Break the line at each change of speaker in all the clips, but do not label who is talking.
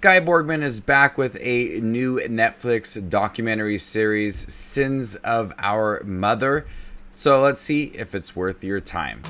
Skye Borgman is back with a new Netflix documentary series, Sins of Our Mother. So let's see if it's worth your time.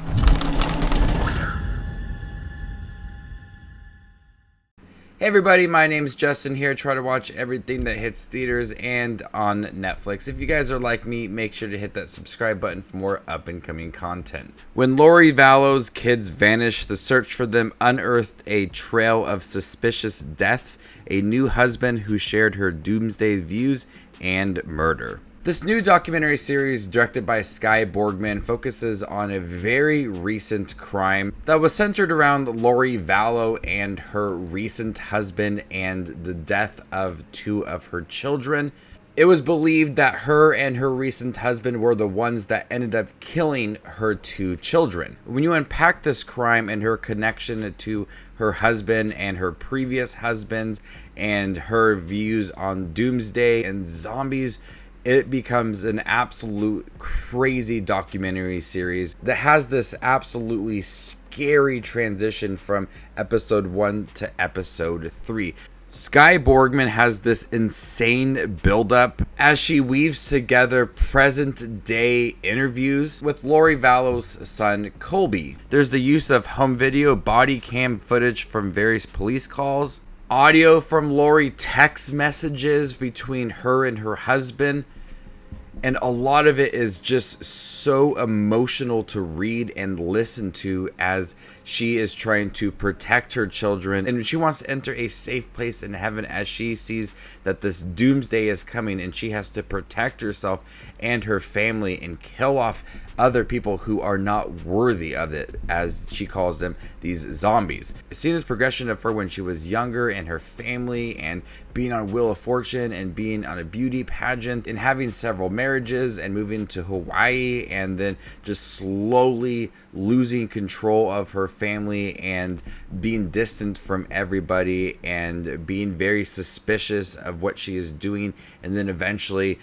Hey everybody, my name's Justin here. Try to watch everything that hits theaters and on Netflix. If you guys are like me, make sure to hit that subscribe button for more up and coming content. When Lori Vallow's kids vanished, the search for them unearthed a trail of suspicious deaths, a new husband who shared her doomsday views, and murder. This new documentary series, directed by Skye Borgman, focuses on a very recent crime that was centered around Lori Vallow and her recent husband and the death of two of her children. It was believed that her and her recent husband were the ones that ended up killing her two children. When you unpack this crime and her connection to her husband and her previous husbands and her views on doomsday and zombies, it becomes an absolute crazy documentary series that has this absolutely scary transition from episode 1 to episode 3. Skye Borgman has this insane buildup as she weaves together present day interviews with Lori Vallow's son Colby. There's the use of home video, body cam footage from various police calls, audio from Lori text messages between her and her husband, and a lot of it is just so emotional to read and listen to as she is trying to protect her children, and she wants to enter a safe place in heaven as she sees that this doomsday is coming and she has to protect herself and her family and kill off other people who are not worthy of it, as she calls them, these zombies. Seeing this progression of her when she was younger and her family and being on Wheel of Fortune and being on a beauty pageant and having several marriages and moving to Hawaii and then just slowly losing control of her family and being distant from everybody and being very suspicious of what she is doing, and then eventually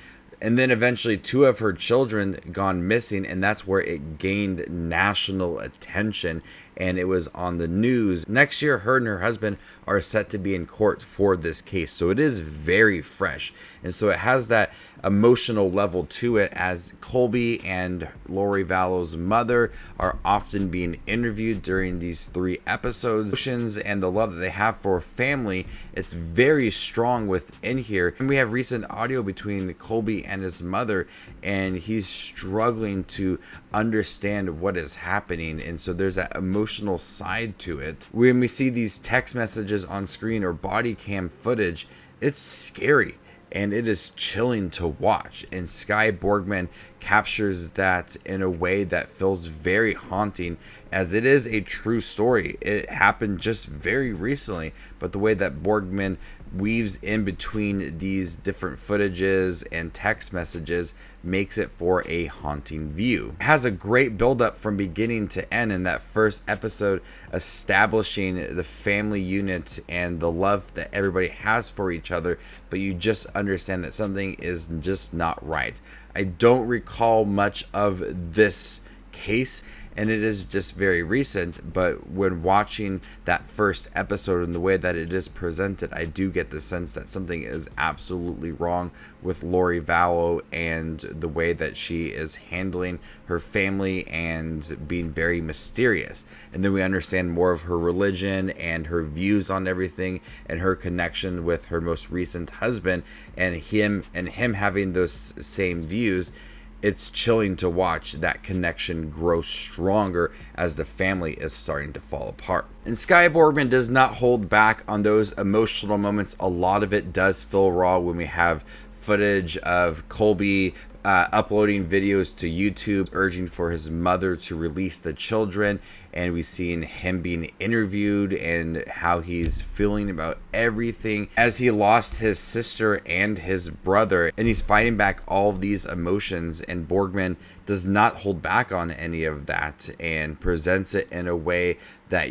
two of her children gone missing, and that's where it gained national attention and it was on the news. Next year, her and her husband are set to be in court for this case, so it is very fresh, and so it has that emotional level to it as Colby and Lori Vallow's mother are often being interviewed during these 3 episodes. Emotions and the love that they have for family, it's very strong within here. And we have recent audio between Colby and his mother, and he's struggling to understand what is happening, and so there's that emotional side to it. When we see these text messages on screen or body cam footage, it's scary and it is chilling to watch, and Skye Borgman captures that in a way that feels very haunting, as it is a true story. It happened just very recently, but the way that Borgman weaves in between these different footages and text messages makes it for a haunting view. It has a great build-up from beginning to end in that first episode, establishing the family unit and the love that everybody has for each other, but you just understand that something is just not right. I don't recall much of this case, and it is just very recent, but when watching that first episode and the way that it is presented, I do get the sense that something is absolutely wrong with Lori Vallow and the way that she is handling her family and being very mysterious. And then we understand more of her religion and her views on everything and her connection with her most recent husband and him having those same views. It's chilling to watch that connection grow stronger as the family is starting to fall apart. And Skye Borgman does not hold back on those emotional moments. A lot of it does feel raw when we have footage of Colby uploading videos to YouTube, urging for his mother to release the children, and we've seen him being interviewed and how he's feeling about everything as he lost his sister and his brother, and he's fighting back all of these emotions, and Borgman does not hold back on any of that and presents it in a way that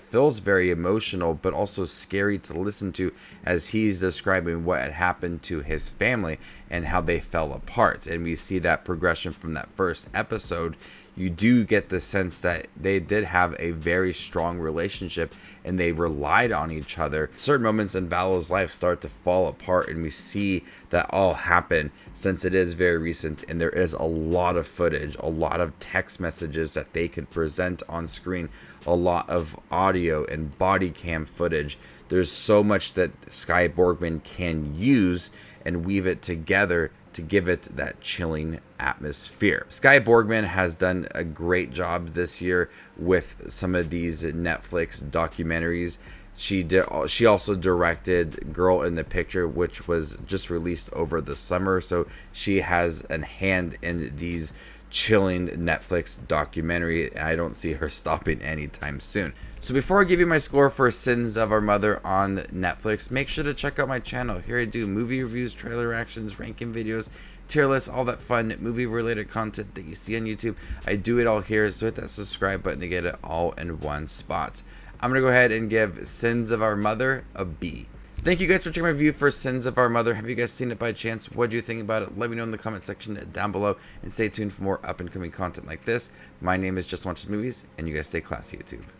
feels very emotional, but also scary to listen to, as he's describing what had happened to his family and how they fell apart. And we see that progression from that first episode. you do get the sense that they did have a very strong relationship and they relied on each other. Certain moments in Valo's life start to fall apart, and we see that all happen since it is very recent, and there is a lot of footage, a lot of text messages that they could present on screen, a lot of audio and body cam footage. There's so much that Skye Borgman can use and weave it together to give it that chilling atmosphere. Skye Borgman has done a great job this year with some of these Netflix documentaries. She also directed Girl in the Picture, which was just released over the summer, so she has a hand in these chilling Netflix documentary. I don't see her stopping anytime soon. So before I give you my score for Sins of Our Mother on Netflix, make sure to check out my channel. Here I do movie reviews, trailer reactions, ranking videos, tier lists, all that fun movie related content that you see on YouTube. I do it all here, so hit that subscribe button to get it all in one spot. I'm going to go ahead and give Sins of Our Mother a B. Thank you guys for checking my review for Sins of Our Mother. Have you guys seen it by chance? What do you think about it? Let me know in the comment section down below, and stay tuned for more up and coming content like this. My name is Just Watches Movies, and you guys stay classy, YouTube.